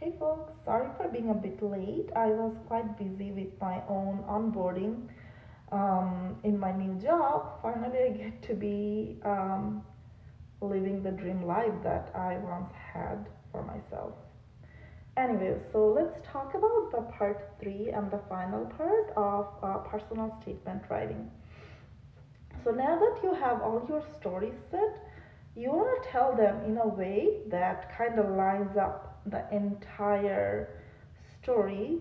Hey folks, sorry for being a bit late. I was quite busy with my own onboarding in my new job. Finally, I get to be living the dream life that I once had for myself. Anyways, so let's talk about the part three and the final part of personal statement writing. So now that you have all your stories set, you want to tell them in a way that kind of lines up the entire story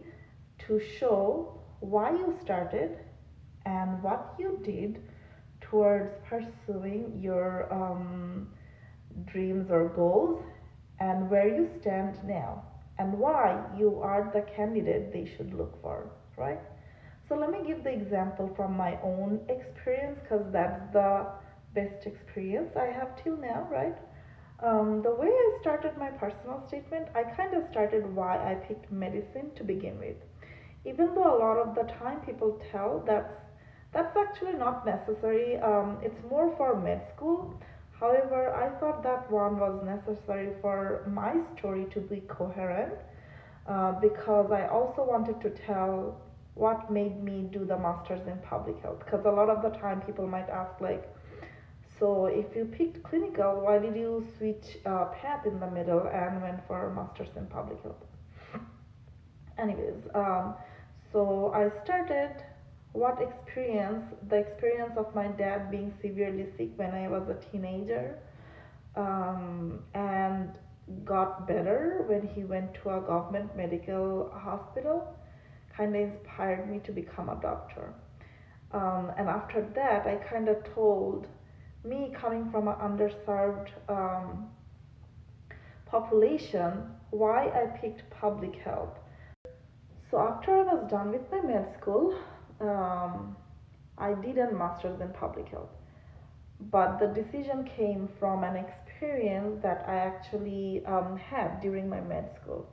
to show why you started and what you did towards pursuing your dreams or goals and where you stand now and why you are the candidate they should look for, right? So let me give the example from my own experience because that's the best experience I have till now, right? The way I started my personal statement, I kind of started why I picked medicine to begin with. Even though a lot of the time people tell that's actually not necessary. It's more for med school. However, I thought that one was necessary for my story to be coherent because I also wanted to tell what made me do the masters in public health. Because a lot of the time people might ask like, so if you picked clinical, why did you switch path in the middle and went for masters in public health? Anyways, so I started the experience of my dad being severely sick when I was a teenager, and got better when he went to a government medical hospital, kind of inspired me to become a doctor. And after that, I kind of told me coming from an underserved population why I picked public health. So after I was done with my med school, um, I did a master's in public health. But the decision came from an experience that I actually had during my med school.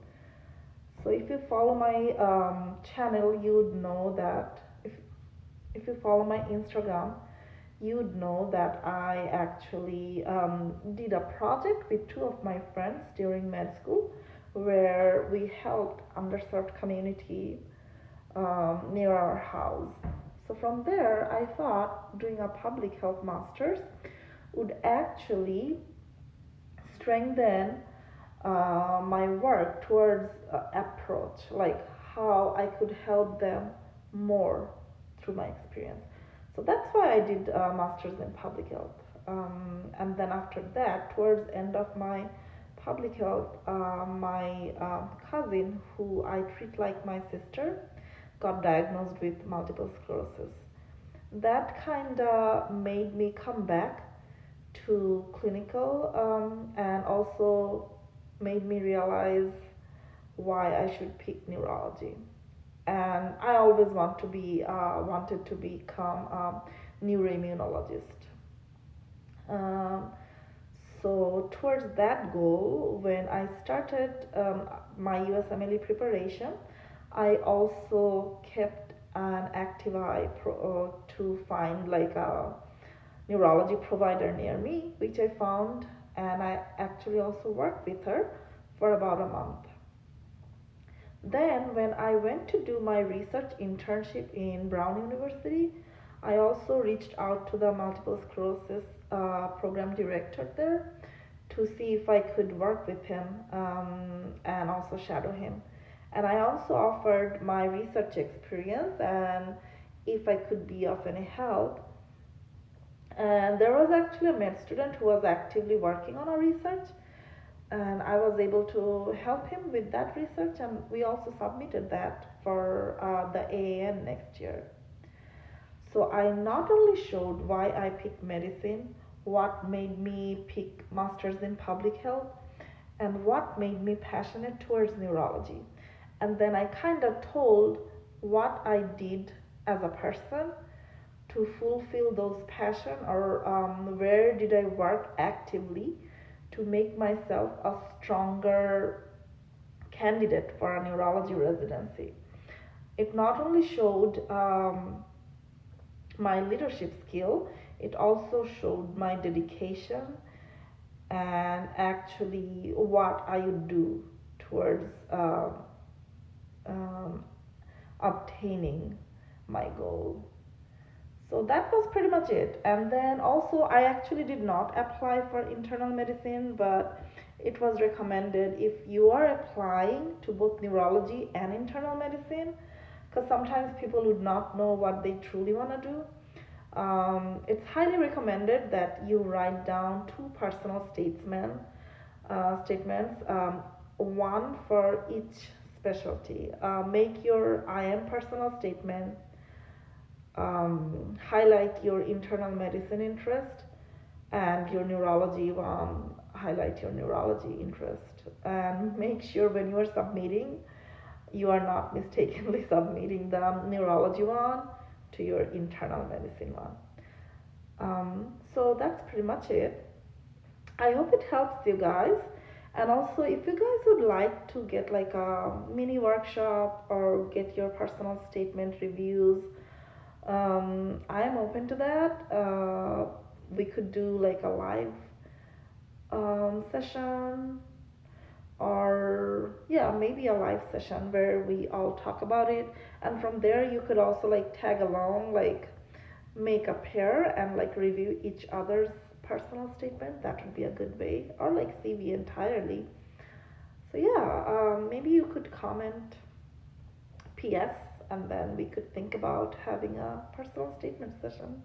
So if you follow my channel, you'd know that if you follow my Instagram, you'd know that I actually did a project with two of my friends during med school where we helped underserved community near our house. So from there, I thought doing a public health master's would actually strengthen my work towards approach, like how I could help them more through my experience. So that's why I did a master's in public health. And then after that, towards end of my public health, my cousin, who I treat like my sister, got diagnosed with multiple sclerosis. That kind of made me come back to clinical and also made me realize why I should pick neurology. And I always wanted to become a neuroimmunologist. Um, so towards that goal, when I started my USMLE preparation, I also kept an active eye to find like a neurology provider near me, which I found, and I actually also worked with her for about a month. Then, when I went to do my research internship in Brown University, I also reached out to the multiple sclerosis program director there to see if I could work with him and also shadow him. And I also offered my research experience and if I could be of any help. And there was actually a med student who was actively working on our research, and I was able to help him with that research, and we also submitted that for the AAN next year. So I not only showed why I picked medicine, what made me pick masters in public health, and what made me passionate towards neurology. And then I kind of told what I did as a person to fulfill those passion or where did I work actively to make myself a stronger candidate for a neurology residency. It not only showed my leadership skill, it also showed my dedication and actually what I would do towards um, obtaining my goal. So that was pretty much it. And then also, I actually did not apply for internal medicine, but it was recommended if you are applying to both neurology and internal medicine, because sometimes people would not know what they truly want to do. It's highly recommended that you write down two personal statements, one for each specialty. Make your IM personal statement, highlight your internal medicine interest, and your neurology one, highlight your neurology interest. And make sure when you are submitting, you are not mistakenly submitting the neurology one to your internal medicine one. So that's pretty much it. I hope it helps you guys. And also, if you guys would like to get like a mini workshop or get your personal statement reviews, I am open to that. We could do like a live session, or yeah, maybe a live session where we all talk about it. And from there, you could also like tag along, like make a pair and like review each other's personal statement. That would be a good way, or like CV entirely. So yeah, maybe you could comment PS, and then we could think about having a personal statement session.